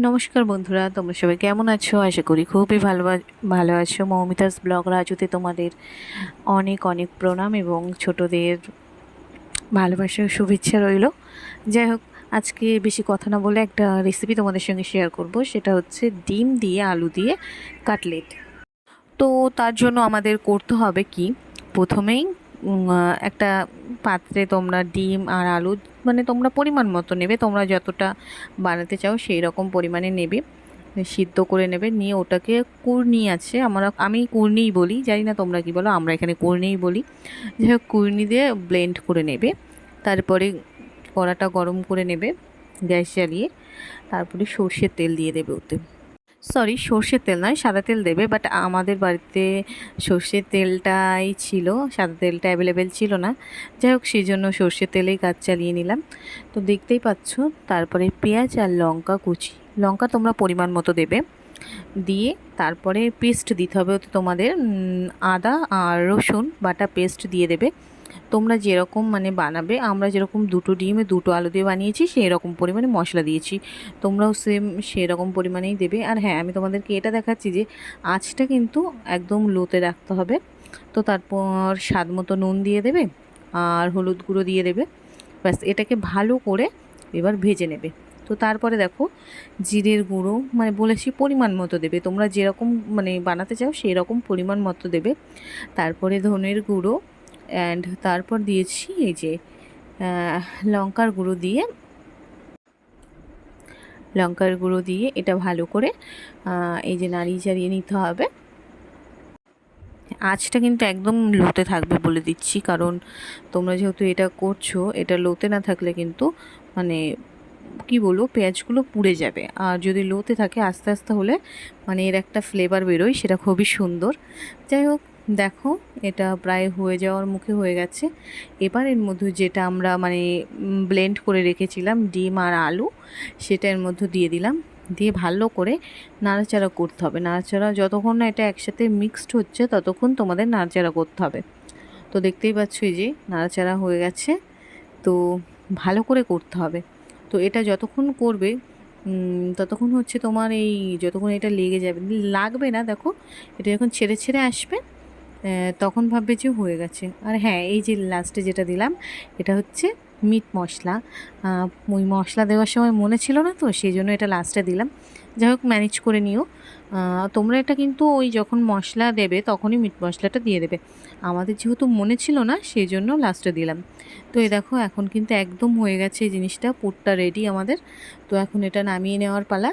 নমস্কার বন্ধুরা, তোমরা সবাই কেমন আছো? আশা করি খুবই ভালো আছো। মৌমিতাস ব্লগ রাজুতে তোমাদের অনেক অনেক প্রণাম এবং ছোটদের ভালোবাসা ও শুভেচ্ছা রইল। যাই হোক, আজকে বেশি কথা না বলে একটা রেসিপি তোমাদের সঙ্গে শেয়ার করব। সেটা হচ্ছে ডিম দিয়ে আলু দিয়ে কাটলেট। তো তার জন্য আমাদের করতে হবে কি, প্রথমেই একটা পাত্রে তোমরা ডিম আর আলু, মানে তোমরা পরিমাণ মতো নেবে, তোমরা যতটা বানাতে চাও সেই রকম পরিমাণে নেবে, সিদ্ধ করে নেবে। নিয়ে ওটাকে কুর্নি আছে, আমি কুর্নিই বলি, জানি না তোমরা কি বলো, আমরা এখানে কুর্নিই বলি। যাই হোক, কুর্নি দিয়ে ব্লেন্ড করে নেবে। তারপরে কড়াটা গরম করে নেবে গ্যাস জ্বালিয়ে। তারপরে সর্ষের তেল দিয়ে দেবে ওতে। সরি, সর্ষের তেল নয়, সাদা তেল দেবে। বাট আমাদের বাড়িতে সর্ষের তেলটাই ছিল, সাদা তেলটা অ্যাভেলেবেল ছিল না। যাই হোক, সেই জন্য সর্ষের তেলেই কাজ চালিয়ে নিলাম। তো দেখতেই পাচ্ছ। তারপরে পেঁয়াজ আর লঙ্কা কুচি, লঙ্কা তোমরা পরিমাণ মতো দেবে। দিয়ে তারপরে পেস্ট দিতে হবে ওতে তোমাদের, আদা আর রসুন বাটা পেস্ট দিয়ে দেবে। তোমরা যেরকম মানে বানাবে, আমরা যেরকম দুটো ডিমে দুটো আলু দিয়ে বানিয়েছি সেই রকম পরিমাণে মশলা দিয়েছি, তোমরাও সেম সেরকম পরিমাণেই দেবে। আর হ্যাঁ, আমি তোমাদেরকে এটা দেখাচ্ছি যে আঁচটা কিন্তু একদম লোতে রাখতে হবে। তো তারপর স্বাদ মতো নুন দিয়ে দেবে আর হলুদ গুঁড়ো দিয়ে দেবে। ব্যাস, এটাকে ভালো করে এবার ভেজে নেবে। তো তারপরে দেখো, জিরের গুঁড়ো মানে বলেছি পরিমাণ মতো দেবে, তোমরা যেরকম মানে বানাতে চাও সেই রকম পরিমাণ মতো দেবে। তারপরে ধনের গুঁড়ো, অ্যান্ড তারপর দিয়েছি এই যে লঙ্কার গুঁড়ো দিয়ে, এটা ভালো করে এই যে নাড়িয়ে চাড়িয়ে নিতে হবে। আঁচটা কিন্তু একদম লোতে থাকবে বলে দিচ্ছি, কারণ তোমরা যেহেতু এটা করছো, এটা লোতে না থাকলে কিন্তু মানে কি বলবো, পেঁয়াজগুলো পুড়ে যাবে। আর যদি লোতে থাকে আস্তে আস্তে হলে মানে এর একটা ফ্লেভার বেরোয়, সেটা খুবই সুন্দর। যাই হোক, দেখো এটা প্রায় হয়ে যাওয়ার মুখে হয়ে গেছে। এবার এর মধ্যে যেটা আমরা মানে ব্লেন্ড করে রেখেছিলাম ডিম আর আলু, সেটা এর মধ্যে দিয়ে দিলাম। দিয়ে ভালো করে নাড়াচাড়া করতে হবে। নাড়াচাড়া যতক্ষণ না এটা একসাথে মিক্সড হচ্ছে ততক্ষণ তোমাদের নাড়াচাড়া করতে হবে। তো দেখতেই পাচ্ছ এই যে নাড়াচাড়া হয়ে গেছে। তো ভালো করে করতে হবে। তো এটা যতক্ষণ করবে ততক্ষণ হচ্ছে তোমার এই, যতক্ষণ এটা লেগে যাবে, লাগবে না, দেখো এটা যখন ছেড়ে ছেড়ে আসবে তখন ভাববে যে হয়ে গেছে। আর হ্যাঁ, এই যে লাস্টে যেটা দিলাম এটা হচ্ছে মিট মশলা। ওই মশলা দেওয়ার সময় মনে ছিল না, তো সেই জন্য এটা লাস্টে দিলাম। যাই হোক, ম্যানেজ করে নিও। তোমরা এটা কিন্তু ওই যখন মশলা দেবে তখনই মিট মশলাটা দিয়ে দেবে। আমাদের যেহেতু মনে ছিল না সেই জন্য লাস্টে দিলাম। তো এই দেখো, এখন কিন্তু একদম হয়ে গেছে এই জিনিসটা, পুরটা রেডি আমাদের। তো এখন এটা নামিয়ে নেওয়ার পালা।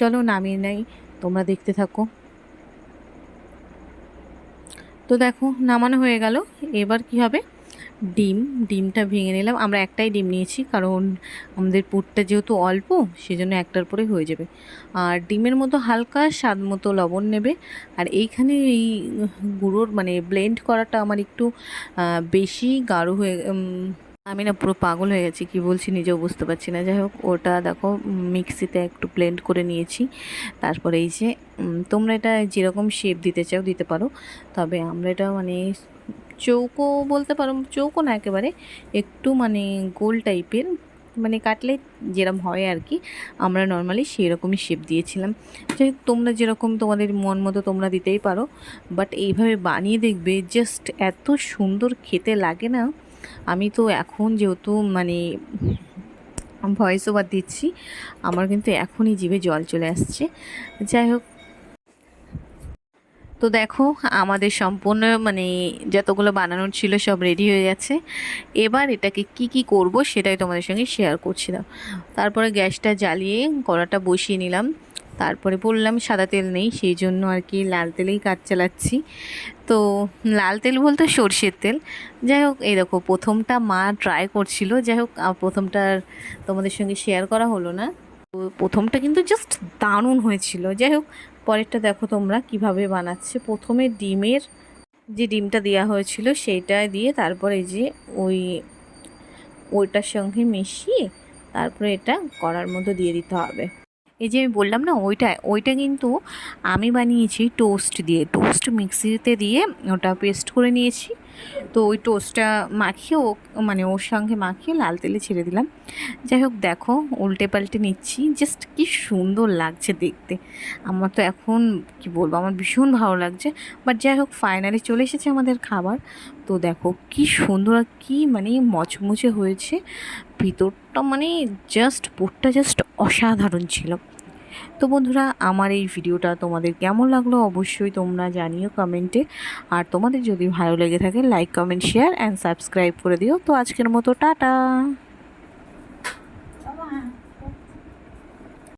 চলো নামিয়ে নেই, তোমরা দেখতে থাকো। তো দেখো নামানো হয়ে গেল। এবার কি হবে, ডিমটা ভেঙে নিলাম। আমরা একটাই ডিম নিয়েছি, কারণ আমাদের পুরটা যেহেতু অল্প সেজন্য একটার পরে হয়ে যাবে। আর ডিমের মতো হালকা স্বাদ মতো লবণ নেবে। আর এইখানে এই গুঁড়োর মানে ব্লেন্ড করাটা আমার একটু বেশি গাঢ় হয়ে, আমি না পুরো পাগল হয়ে গেছি, কি বলছি নিজেও বুঝতে পারছি না। যাই হোক, ওটা দেখো মিক্সিতে একটু ব্লেন্ড করে নিয়েছি। তারপরে এই যে তোমরা এটা যেরকম শেপ দিতে চাও দিতে পারো, তবে আমরা এটা মানে চৌকো বলতে পারো, চৌকো না একেবারে, একটু মানে গোল টাইপের, মানে কাটলেট যেরকম হয় আর কি, আমরা নর্মালি সেই রকমই শেপ দিয়েছিলাম। যাই হোক, তোমরা যেরকম তোমাদের মন মতো তোমরা দিতেই পারো। বাট এইভাবে বানিয়ে দেখবে, জাস্ট এত সুন্দর খেতে লাগে না। আমি তো এখন যেহেতু মানে ভয়েস ওভার দিচ্ছি, আমার কিন্তু এখনই জিভে জল চলে আসছে। যাই হোক, তো দেখো আমাদের সম্পূর্ণ মানে যতগুলো বানানোর ছিল সব রেডি হয়ে গেছে। এবার এটাকে কি কি করব সেটাই তোমাদের সঙ্গে শেয়ার করছিলাম। তারপরে গ্যাসটা জ্বালিয়ে কড়াটা বসিয়ে নিলাম। তারপরে বললাম সাদা তেল নেই, সেই জন্য আর কি লাল তেলেই কাজ চালাচ্ছি। তো লাল তেল বলতে সর্ষের তেল। যাই হোক, এই দেখো প্রথমটা মা ট্রাই করছিল, যাই হোক প্রথমটা আর তোমাদের সঙ্গে শেয়ার করা হলো না। তো প্রথমটা কিন্তু জাস্ট দারুণ হয়েছিল। যাই হোক, পরেরটা দেখো তোমরা কিভাবে বানাচ্ছে। প্রথমে যে ডিমটা দেওয়া হয়েছিল সেইটা দিয়ে, তারপরে এই যে ওই ওইটার সঙ্গে মিশিয়ে তারপরে এটা কড়ার মধ্যে দিয়ে দিতে হবে। এই যে আমি বললাম না, ওইটা ওইটা কিন্তু আমি বানিয়েছি টোস্ট দিয়ে, টোস্ট মিক্সিতে দিয়ে ওটা পেস্ট করে নিয়েছি। তো ওই টোস্টটা মাখিয়ে মানে ওর সঙ্গে মাখিয়ে লাল তেলে ছেড়ে দিলাম। যাই হোক দেখো উল্টে পাল্টে নিচ্ছি, জাস্ট কি সুন্দর লাগছে দেখতে। আমার তো এখন কি বলবো, আমার ভীষণ ভালো লাগছে। বাট যাই হোক ফাইনালি চলে এসেছে আমাদের খাবার। তো দেখো কি সুন্দর আর কি মানে মচমচে হয়েছে ভিতরটা, মানে জাস্ট পুরটা জাস্ট অসাধারণ ছিল। তো বন্ধুরা আমার এই ভিডিওটা তোমাদের কেমন লাগলো অবশ্যই তোমরা জানিও কমেন্টে। আর তোমাদের যদি ভালো লেগে থাকে like comment share and subscribe করে দিও। তো আজকের মতো টাটা।